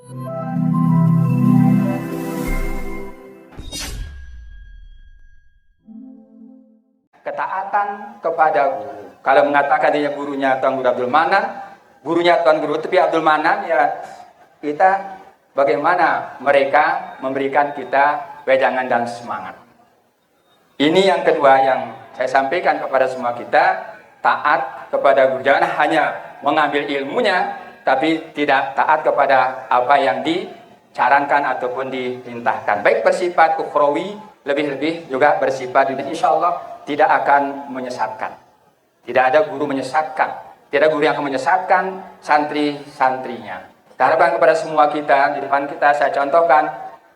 Ketaatan kepada guru. Kalau mengatakan dia gurunya Tuan Guru Abdul Manan, gurunya Tuan Guru Tepi Abdul Manan, ya kita bagaimana mereka memberikan kita wejangan dan semangat. Ini yang kedua yang saya sampaikan kepada semua kita, taat kepada guru. Jangan hanya mengambil ilmunya, tapi tidak taat kepada apa yang disarankan ataupun diperintahkan. Baik bersifat ukhrawi, lebih-lebih juga bersifat dunia. Insya Allah tidak akan menyesatkan. Tidak ada guru menyesatkan. Tidak ada guru yang akan menyesatkan santri-santrinya. Harapan kepada semua kita, di depan kita saya contohkan,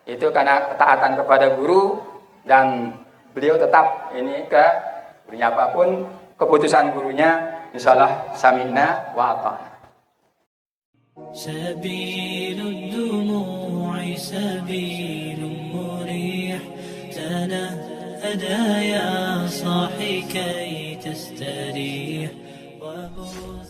itu karena ketaatan kepada guru, dan beliau tetap ini ke gurunya apapun, keputusan gurunya, insya Allah sami'na wa ata'na. سبيل الدموع سبيل مريح تنهدى يا صاحي كي تستريح وبث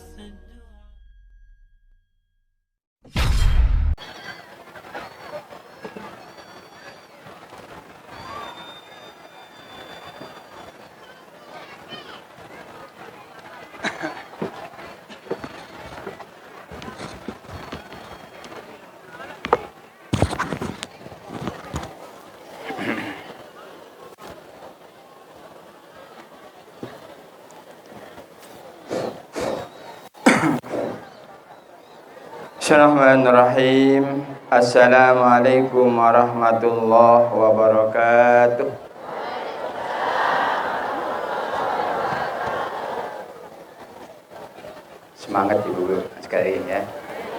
Bismillahirrahmanirrahim. Assalamualaikum warahmatullahi wabarakatuh. Semangat ibu sekali ya,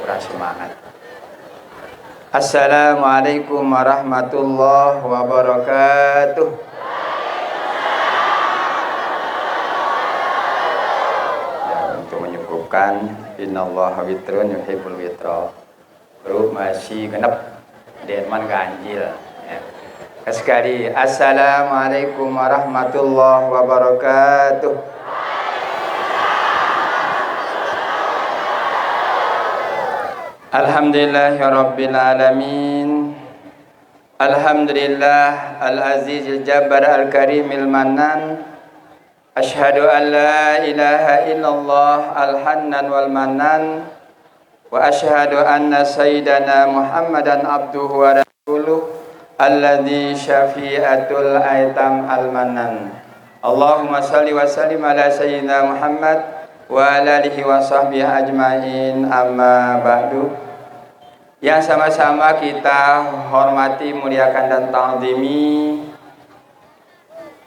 kurang semangat. Assalamualaikum warahmatullahi wabarakatuh. Kan innallaha witrun yuhibbul witra. Bro masih genep derman ganjil ya. Sekali assalamualaikum warahmatullahi wabarakatuh. Alhamdulillahirabbil alamin. Alhamdulillah al-azizil jabbar al-karimil mannan. Ashhadu an la ilaha illallah al-hannan wal mannan, wa ashhadu anna sayyidana Muhammadan abduhu wa rasuluh alladzi syafi'atul aitam al-mannan. Allahumma salli wa sallim ala sayyidina Muhammad wa ala alihi wa sahbihi ajmain, amma ba'du. Yang sama-sama kita hormati, muliakan dan ta'zimi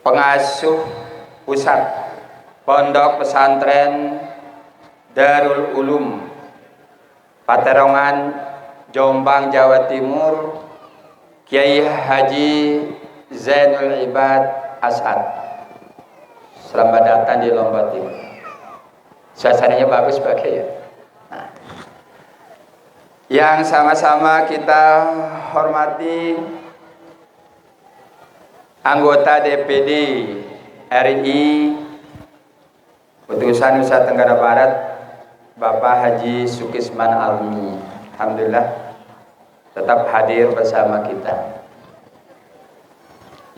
pengasuh pusat Pondok Pesantren Darul Ulum Paterongan, Jombang, Jawa Timur, Kiai Haji Zainul Ibad As'ad. Selamat datang di Lombok Timur. Suasananya bagus pakai ya. Nah, yang sama-sama kita hormati anggota DPD RI Utusan Nusa Tenggara Barat, Bapak Haji Sukisman Almi, alhamdulillah tetap hadir bersama kita.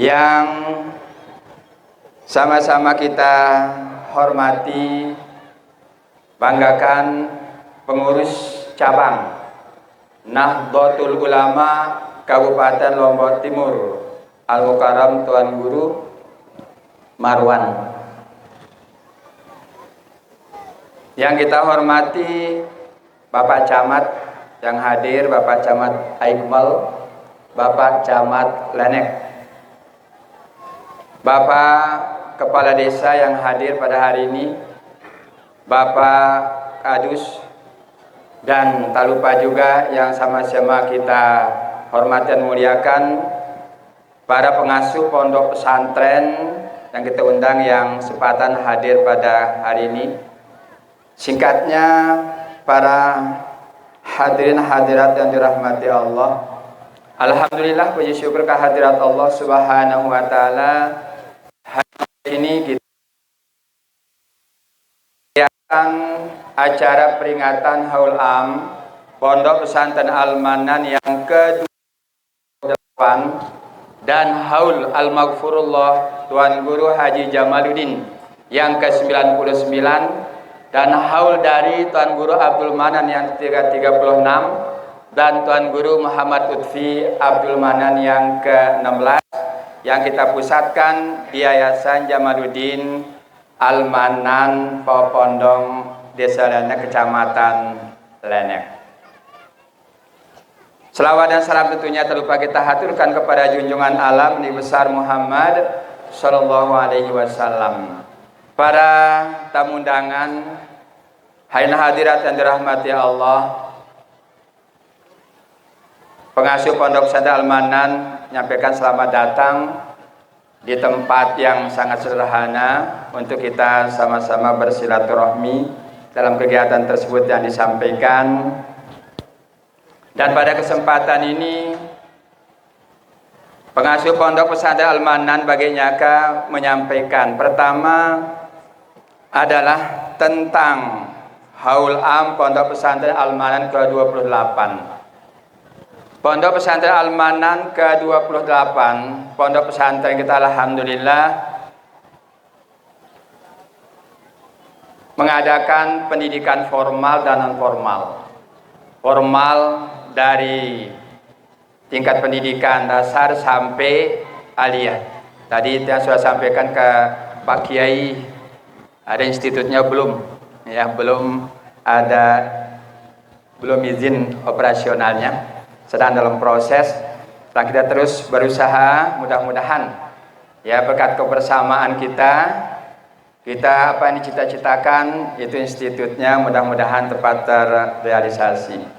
Yang sama-sama kita hormati, banggakan pengurus cabang Nahdlatul Ulama Kabupaten Lombok Timur, Al-Mukarram Tuan Guru Marwan. Yang kita hormati Bapak Camat yang hadir, Bapak Camat Aikmal, Bapak Camat Lenek, Bapak Kepala Desa yang hadir pada hari ini, Bapak Kadus, dan tak lupa juga yang sama-sama kita hormati dan muliakan para pengasuh pondok pesantren yang kita undang yang sepatan hadir pada hari ini. Singkatnya, para hadirin hadirat yang dirahmati Allah, alhamdulillah puji syukur kehadirat Allah Subhanahu wa taala. Hari ini kita acara peringatan Haul Am Pondok Pesantren Al-Manan yang ke-8 dan Haul Al-Maghfurullah Tuan Guru Haji Jamaluddin yang ke-99 dan haul dari Tuan Guru Abdul Manan yang ke-36 dan Tuan Guru Muhammad Lutfi Abdul Manan yang ke-16 yang kita pusatkan di Yayasan Jamaluddin Al-Manan Popondong Desa Lenek Kecamatan Lenek. Selawat dan salam tentunya terlupa kita haturkan kepada junjungan alam Nabi besar Muhammad Sallallahu Alaihi Wasallam. Para tamu undangan, hadirin hadirat yang dirahmati Allah, pengasuh Pondok Pesantren Al-Manan menyampaikan selamat datang di tempat yang sangat sederhana untuk kita sama-sama bersilaturahmi dalam kegiatan tersebut yang disampaikan. Dan pada kesempatan ini pengasuh Pondok Pesantren Al-Manan Bagainyaka menyampaikan pertama adalah tentang Haul Am Pondok Pesantren Al-Manan ke-28. Pondok Pesantren Al-Manan ke-28, pondok pesantren kita alhamdulillah mengadakan pendidikan formal dan non formal. Formal dari tingkat pendidikan dasar sampai aliyah. Tadi saya sudah sampaikan ke Pak Kiai, ada institutnya belum, ya belum izin operasionalnya, sedang dalam proses. Dan kita terus berusaha, mudah-mudahan ya berkat kebersamaan kita apa yang dicita-citakan itu institutnya mudah-mudahan tepat terrealisasi.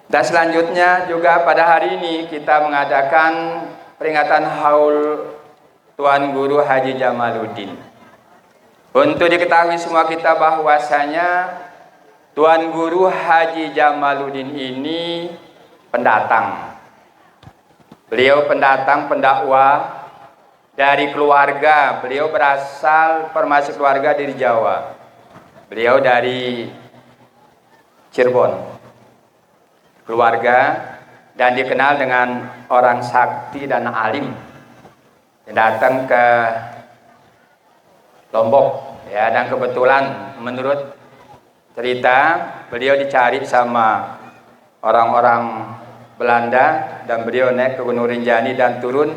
Dan selanjutnya juga pada hari ini kita mengadakan peringatan haul Tuan Guru Haji Jamaluddin. Untuk diketahui semua kita bahwasanya Tuan Guru Haji Jamaluddin ini pendatang. Beliau pendatang, pendakwah dari keluarga. Beliau berasal termasuk keluarga dari Jawa. Beliau dari Cirebon. Keluarga dan dikenal dengan orang sakti dan alim. Datang ke Lombok ya, dan kebetulan menurut cerita beliau dicari sama orang-orang Belanda dan beliau naik ke Gunung Rinjani dan turun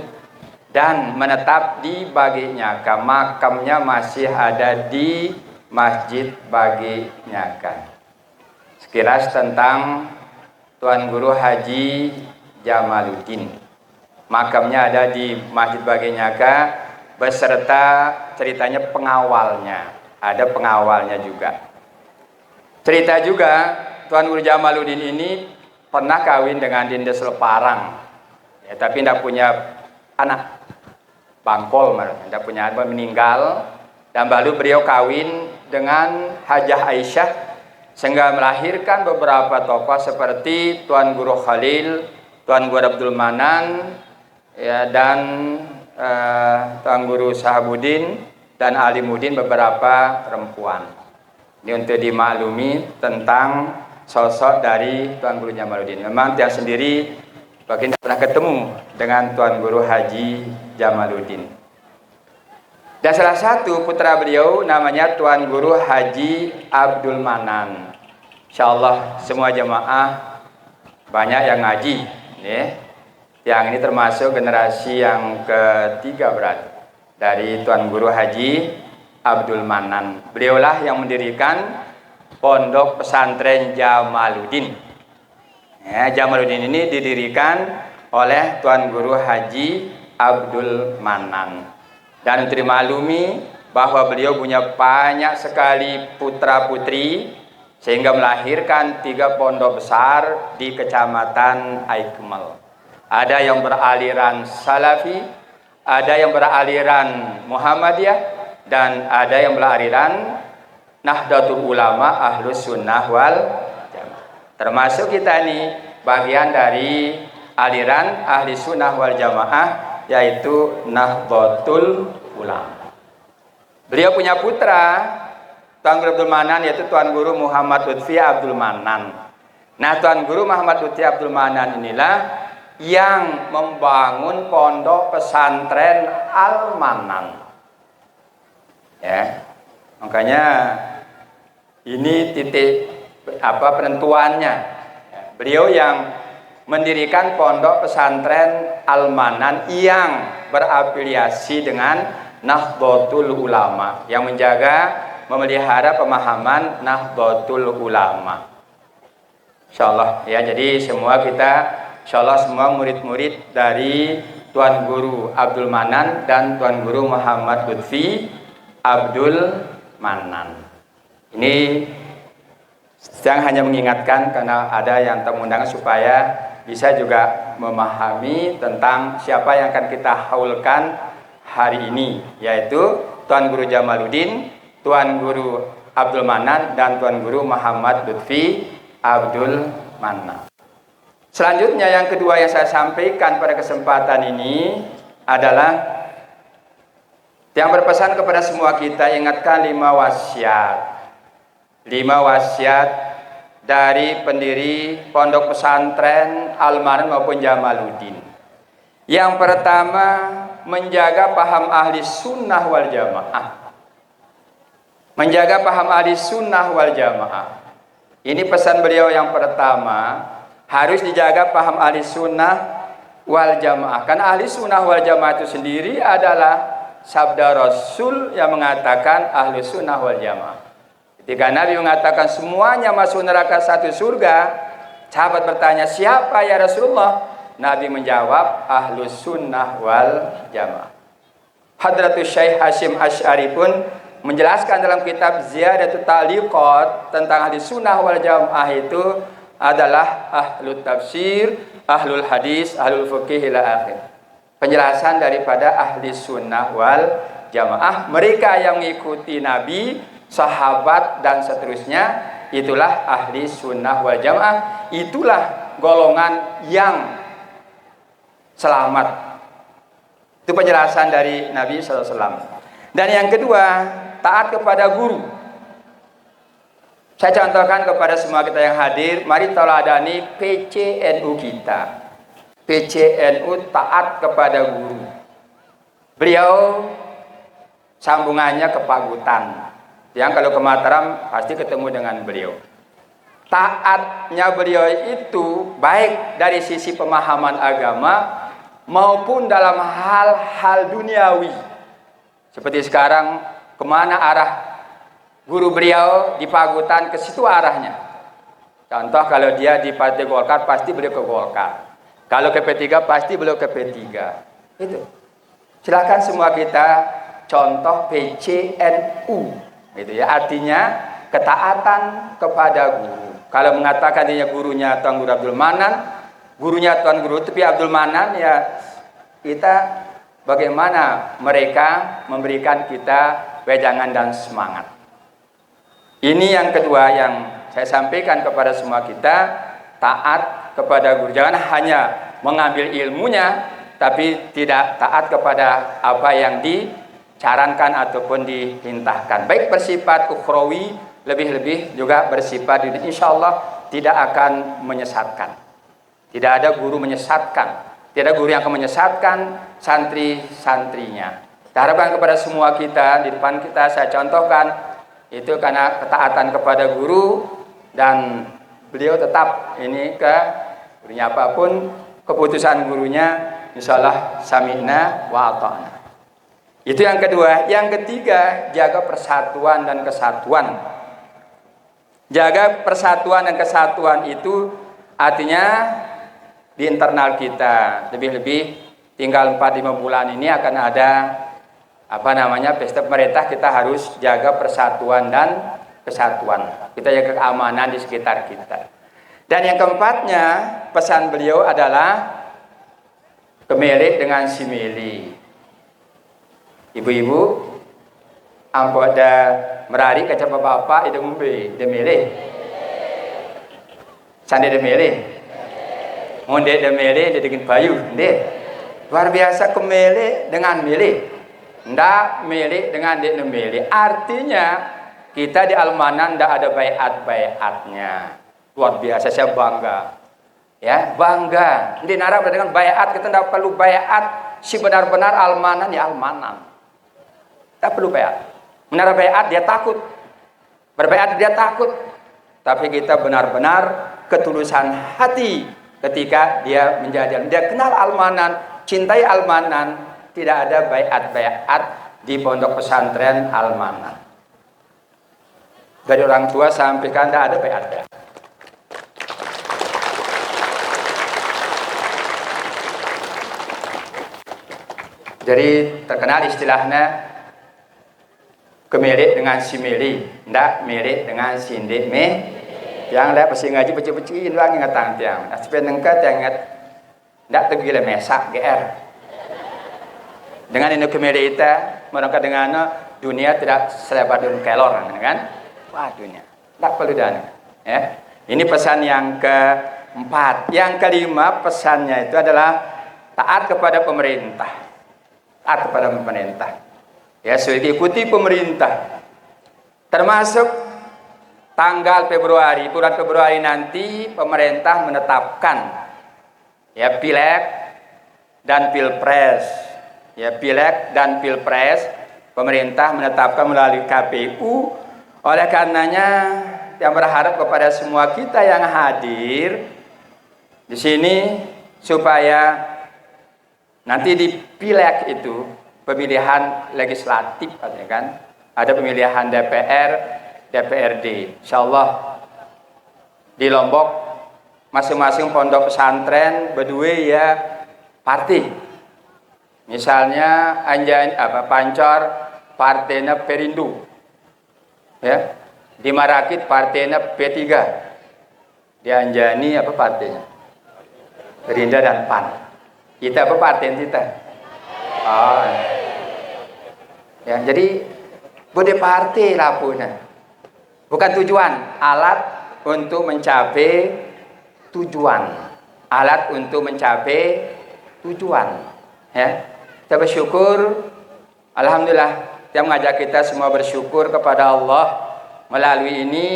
dan menetap di Bagainyaka. Makamnya masih ada di Masjid Bagainyaka. Sekilas tentang Tuan Guru Haji Jamaluddin. Makamnya ada di Masjid Bagainyaka beserta ceritanya pengawalnya. Ada pengawalnya juga. Cerita juga Tuan Guru Jamaluddin ini pernah kawin dengan Dindes Leparang. Ya, tapi tidak punya anak. Bangkol, tidak punya anak, meninggal. Dan lalu beliau kawin dengan Hajah Aisyah sehingga melahirkan beberapa tokoh seperti Tuan Guru Khalil, Tuan Guru Abdul Manan, ya, dan Tuan Guru Sahabuddin dan Alimuddin, beberapa perempuan. Ini untuk dimaklumi tentang sosok dari Tuan Guru Jamaluddin. Memang dia sendiri baginda pernah ketemu dengan Tuan Guru Haji Jamaluddin. Dan salah satu putra beliau namanya Tuan Guru Haji Abdul Manan. Insyaallah semua jamaah banyak yang ngaji, ya. Yang ini termasuk generasi yang ketiga berarti dari Tuan Guru Haji Abdul Manan. Beliaulah yang mendirikan Pondok Pesantren Jamaluddin. Ya, Jamaluddin ini didirikan oleh Tuan Guru Haji Abdul Manan. Dan untuk dimaklumi bahwa beliau punya banyak sekali putra putri sehingga melahirkan 3 pondok besar di Kecamatan Aikmal. Ada yang beraliran Salafi, ada yang beraliran Muhammadiyah, dan ada yang beraliran Nahdlatul Ulama Ahlus Sunnah wal Jamaah. Termasuk kita ini bagian dari aliran Ahli Sunnah wal Jamaah, yaitu Nahdlatul Ulama. Beliau punya putra Tuan Guru Abdul Manan, yaitu Tuan Guru Muhammad Lutfi Abdul Manan. Nah, Tuan Guru Muhammad Lutfi Abdul Manan inilah yang membangun pondok pesantren Al-Manan. Ya. Makanya ini titik penentuannya. Beliau yang mendirikan pondok pesantren Al-Manan yang berafiliasi dengan Nahdlatul Ulama, yang menjaga memelihara pemahaman Nahdlatul Ulama. Insyaallah ya, jadi semua kita insyaallah semua murid-murid dari Tuan Guru Abdul Manan dan Tuan Guru Muhammad Lutfi Abdul Manan. Ini sedang hanya mengingatkan karena ada yang tamu undangan supaya bisa juga memahami tentang siapa yang akan kita haulkan hari ini, yaitu Tuan Guru Jamaluddin, Tuan Guru Abdul Manan dan Tuan Guru Muhammad Lutfi Abdul Manan. Selanjutnya yang kedua yang saya sampaikan pada kesempatan ini adalah yang berpesan kepada semua kita, ingatkan 5 wasiat. 5 wasiat dari pendiri pondok pesantren Al-Manan maupun Jamaluddin. Yang pertama, menjaga paham ahli sunnah wal jamaah. Menjaga paham ahli sunnah wal jamaah. Ini pesan beliau yang pertama, harus dijaga paham ahli sunnah wal jamaah. Karena ahli sunnah wal jamaah itu sendiri adalah sabda Rasul yang mengatakan ahli sunnah wal jamaah. Ketika Nabi mengatakan semuanya masuk neraka satu surga, sahabat bertanya, siapa ya Rasulullah? Nabi menjawab, ahli sunnah wal jamaah. Hadratus Syekh Hasyim Asy'ari pun menjelaskan dalam kitab Ziyadatut Ta'liqat tentang ahli sunnah wal jamaah itu adalah ahlul tafsir, ahlul hadis, ahlul fikih ila akhir. Penjelasan daripada ahli sunnah wal jamaah, mereka yang mengikuti Nabi, sahabat dan seterusnya, itulah ahli sunnah wal jamaah. Itulah golongan yang selamat. Itu penjelasan dari Nabi SAW. Dan yang kedua, taat kepada guru. Saya contohkan kepada semua kita yang hadir, mari teladani PCNU kita. PCNU taat kepada guru. Beliau sambungannya ke Pagutan. Yang kalau ke Mataram pasti ketemu dengan beliau. Taatnya beliau itu baik dari sisi pemahaman agama maupun dalam hal-hal duniawi. Seperti sekarang, kemana arah guru beliau di Pagutan, ke situ arahnya. Contoh kalau dia di Partai Golkar, pasti beliau ke Golkar. Kalau ke P3, pasti beliau ke P3. Itu. Silakan semua kita contoh PCNU. Itu ya, artinya ketaatan kepada guru. Kalau mengatakan dia gurunya Tuan Guru Abdul Manan, gurunya Tuan Guru Lutfi Abdul Manan, ya kita bagaimana mereka memberikan kita wejangan dan semangat. Ini yang kedua yang saya sampaikan kepada semua kita, taat kepada guru. Jangan hanya mengambil ilmunya, tapi tidak taat kepada apa yang dicarankan ataupun diperintahkan. Baik bersifat ukhrawi, lebih-lebih juga bersifat ini, insya Allah tidak akan menyesatkan. Tidak ada guru menyesatkan. Tidak ada guru yang akan menyesatkan santri-santrinya. Kita harapkan kepada semua kita, di depan kita saya contohkan, itu karena ketaatan kepada guru, dan beliau tetap ini ke gurunya apapun, keputusan gurunya insyaallah sami'na wa ata'na. Itu yang kedua. Yang ketiga, jaga persatuan dan kesatuan. Jaga persatuan dan kesatuan itu artinya di internal kita, lebih-lebih tinggal 4-5 bulan ini akan ada pesta pemerintah. Kita harus jaga persatuan dan kesatuan. Kita jaga keamanan di sekitar kita. Dan yang keempatnya, pesan beliau adalah kemelek dengan si meli. Ibu-ibu, ampo ada merari kaca bapak itu ngombe demele. Sande demele. Monde demele dengan bayu, ndek. Luar biasa kemelek dengan mele. Ndak milik dengan dek nemili. Artinya kita di Al-Manan ndak ada bayat-bayatnya. Luar biasa, saya bangga. Ya, bangga. Di Arab dengan bayat, kita tidak perlu bayat. Si benar-benar almanan ya almanan. Tak perlu bayat. Benar bayat dia takut. Berbayat dia takut. Tapi kita benar-benar ketulusan hati ketika dia menjadi, dia kenal almanan, cintai almanan. Tidak ada bayat-bayat di pondok pesantren almanan. Dari orang tua sampai kan tidak ada bayat-bayat. Jadi terkenal istilahnya kemirip dengan si mili, ndak mirip dengan si ndik me. Yang dah pasti ngaji peci-peciin lagi ngatang tiang. Aspek nengkat yang ndak tegile mesak GR. Dengan ini kemirip itu, mereka dengan dunia tidak selebar dun kelor kan? Wah dunia, ndak perlu dana. Ya. Ini pesan yang keempat. Yang kelima pesannya itu adalah taat kepada pemerintah. Taat kepada pemerintah. Ya, sudah ikuti pemerintah. Termasuk tanggal Februari, bulan Februari nanti pemerintah menetapkan ya pileg dan pilpres. Ya, pileg dan pilpres pemerintah menetapkan melalui KPU. Oleh karenanya yang berharap kepada semua kita yang hadir di sini supaya nanti di pileg itu pemilihan legislatif kan, ada pemilihan DPR, DPRD. Insyaallah di Lombok masing-masing pondok pesantren berdua ya partai. Misalnya anjan Pancor partainya Perindo. Ya. Di Marakit partainya P3. Di Anjani apa partainya? Gerindra dan PAN. Kita apa partai kita? Oh. Ya, jadi bude partai lah punya. Bukan tujuan, alat untuk mencapai tujuan. Alat untuk mencapai tujuan. Ya. Kita bersyukur, alhamdulillah, dia mengajak kita semua bersyukur kepada Allah melalui ini.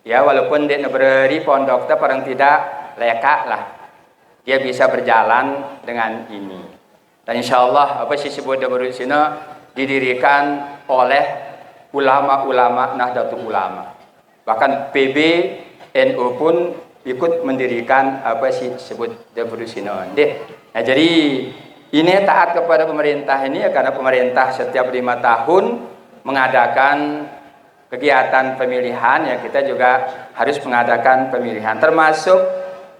Ya, walaupun dia beri pondok kita paling tidak lekak lah. Dia bisa berjalan dengan ini. Dan insya Allah apa sih sebut Darussunnah didirikan oleh ulama-ulama Nahdlatul Ulama. Bahkan PBNU pun ikut mendirikan apa sih sebut Darussunnah. Nah, jadi ini taat kepada pemerintah ini ya, karena pemerintah setiap 5 tahun mengadakan kegiatan pemilihan ya, kita juga harus mengadakan pemilihan termasuk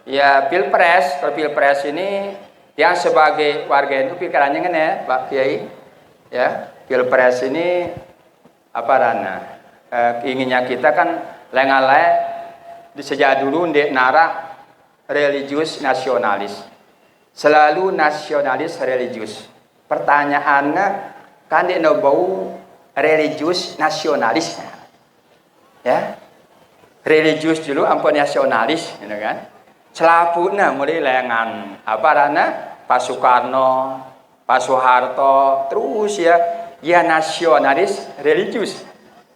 ya pilpres. Kalau pilpres ini yang sebagai warga itu pikirannya kan ya Pak Kiai ya, pilpres ini apa rana inginnya kita kan lengalai di sejak dulu ndek nara religius nasionalis, selalu nasionalis religius. Pertanyaannya kan ndek bau religius nasionalis ya, religius dulu ampun nasionalis gitu kan. Selaputnya mulai lengan apa rana Pak Soekarno, Pak Soeharto, terus ya nasionalis religius.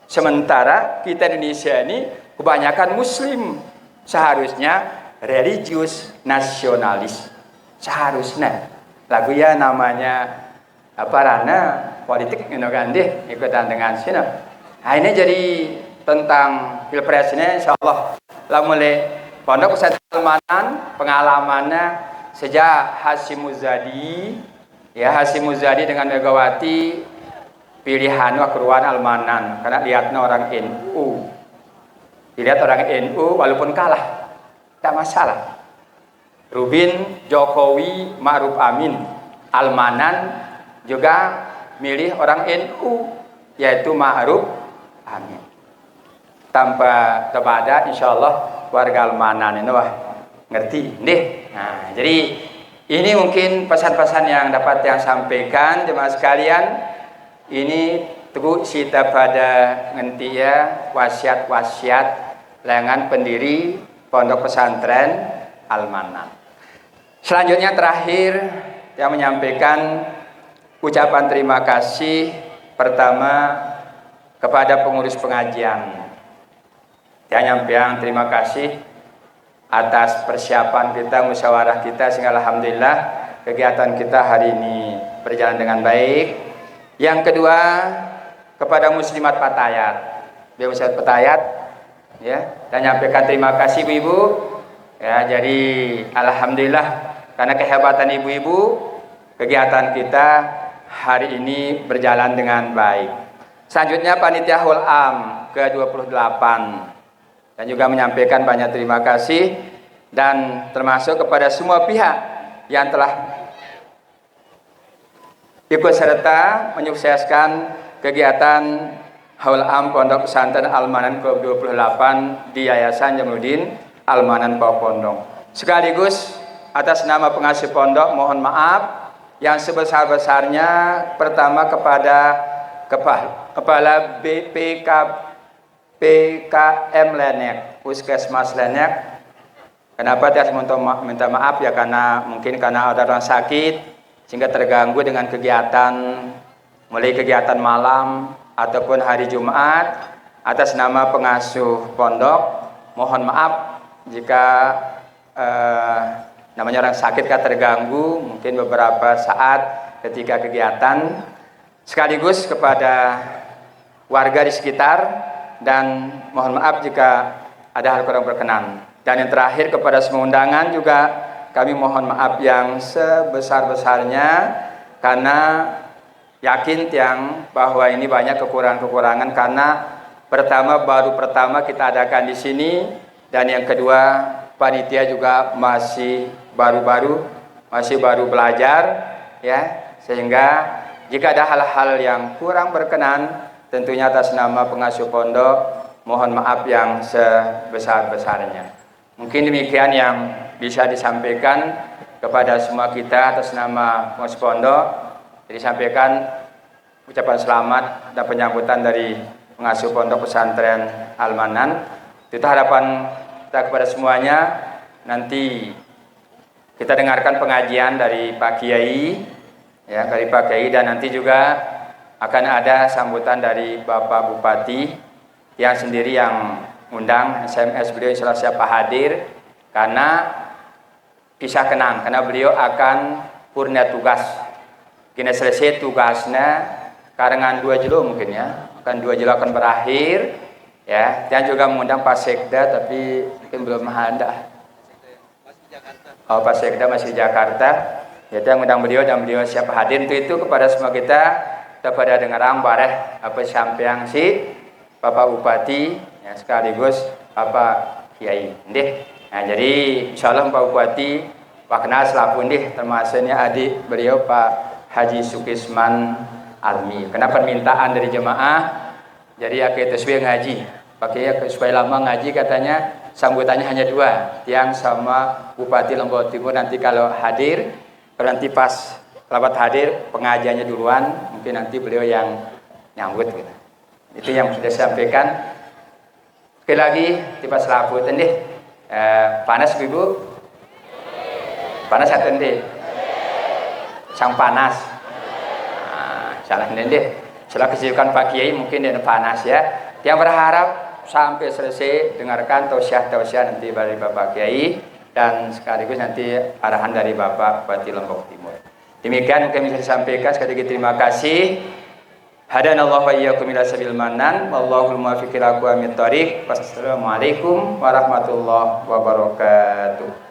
Sementara kita Indonesia ini kebanyakan Muslim, seharusnya religius nasionalis. Seharusnya lagu ya namanya apa rana politik gitu kan deh ikutan dengan sini. Nah ini jadi tentang pilpres ini insyaallah lah mulai pondok pesantren Almanan pengalamannya sejak Hasyim Muzadi ya, Hasyim Muzadi dengan Megawati pilihan keruan Almanan karena lihatnya orang NU, dilihat orang NU walaupun kalah tidak masalah. Rubin, Jokowi, Ma'ruf Amin, Almanan juga milih orang NU yaitu Ma'ruf Amin. Tanpa terbada insyaallah warga Almanan ini wah ngerti nih. Nah, jadi ini mungkin pesan-pesan yang dapat yang sampaikan jemaah sekalian. Ini teguh sita pada ngenti ya wasiat-wasiat lengan pendiri pondok pesantren Almanan. Selanjutnya terakhir yang menyampaikan ucapan terima kasih pertama kepada pengurus pengajian. Yang nyampaikan terima kasih atas persiapan kita, musyawarah kita, sehingga alhamdulillah kegiatan kita hari ini berjalan dengan baik. Yang kedua, kepada Muslimat Patayat, Biar Muslimat Patayat ya, dan nyampaikan terima kasih ibu-ibu ya. Jadi alhamdulillah karena kehebatan ibu-ibu, kegiatan kita hari ini berjalan dengan baik. Selanjutnya panitia Hul Am ke-28 dan juga menyampaikan banyak terima kasih dan termasuk kepada semua pihak yang telah ikut serta menyukseskan kegiatan Haul Am Pondok Pesantren Al-Manan ke-28 di Yayasan Jamaluddin Al-Manan Pondok. Sekaligus atas nama pengasuh pondok mohon maaf yang sebesar-besarnya pertama kepada Kepala PKM Lenek, Puskesmas Lenek. Kenapa dia minta maaf ya, karena mungkin karena ada orang sakit sehingga terganggu dengan kegiatan, mulai kegiatan malam ataupun hari Jumat. Atas nama pengasuh pondok mohon maaf jika namanya orang sakit kan terganggu mungkin beberapa saat ketika kegiatan. Sekaligus kepada warga di sekitar dan mohon maaf jika ada hal kurang berkenan. Dan yang terakhir kepada semua undangan juga kami mohon maaf yang sebesar-besarnya karena yakin tiang bahwa ini banyak kekurangan-kekurangan karena baru pertama kita adakan di sini, dan yang kedua panitia juga masih baru belajar ya, sehingga jika ada hal-hal yang kurang berkenan tentunya atas nama pengasuh pondok mohon maaf yang sebesar-besarnya. Mungkin demikian yang bisa disampaikan kepada semua kita atas nama pengasuh pondok. Jadi sampaikan ucapan selamat dan penyambutan dari pengasuh pondok pesantren Al-Manan. Itu harapan kita kepada semuanya. Nanti kita dengarkan pengajian dari Pak Kiai ya, dari Pak Kiai, dan nanti juga akan ada sambutan dari Bapak Bupati yang sendiri yang undang. SMS beliau insya Allah siapa hadir karena kisah kenang, karena beliau akan purna tugas. Kini selesai tugasnya karangan 2 jilo mungkin ya, akan 2 jilo akan berakhir ya, dan juga mengundang Pak Sekda tapi mungkin belum ada. Oh, Pak Sekda masih di Jakarta. Yaitu yang undang beliau dan beliau siapa hadir. Itu kepada semua kita pada dengaran bareh apa sampeang si Bapak Bupati ya, sekaligus Bapak Kiai ndih. Nah, jadi insyaallah Pak Bupati Pak kenal selaku ndih termasuknya adik beliau Pak Haji Sukisman Armi. Kenapa permintaan dari jemaah jadi akhir tasbih ngaji pakai supaya lama ngaji, katanya sambutannya hanya 2 tiang sama Bupati Lombok Timur. Nanti kalau hadir, nanti pas rapat hadir pengajiannya duluan, mungkin nanti beliau yang nyambut gitu. Itu yang sudah saya sampaikan. Sekali lagi tiba selaput deh. Panas ibu? Panas atau deh? Sang panas. Nah, salah deh. Setelah kesibukan Pak Kiai mungkin dia panas ya. Yang berharap sampai selesai dengarkan tausiah nanti dari Bapak Kiai dan sekaligus nanti arahan dari Bapak Bupati Lombok Timur. Demikian mungkin bisa disampaikan. Sekali lagi terima kasih. Hadanallahu wa iyyakum ila sabil manan wallahul muwaffiq ila aqwamit thoriq. Wassalamualaikum warahmatullahi wabarakatuh.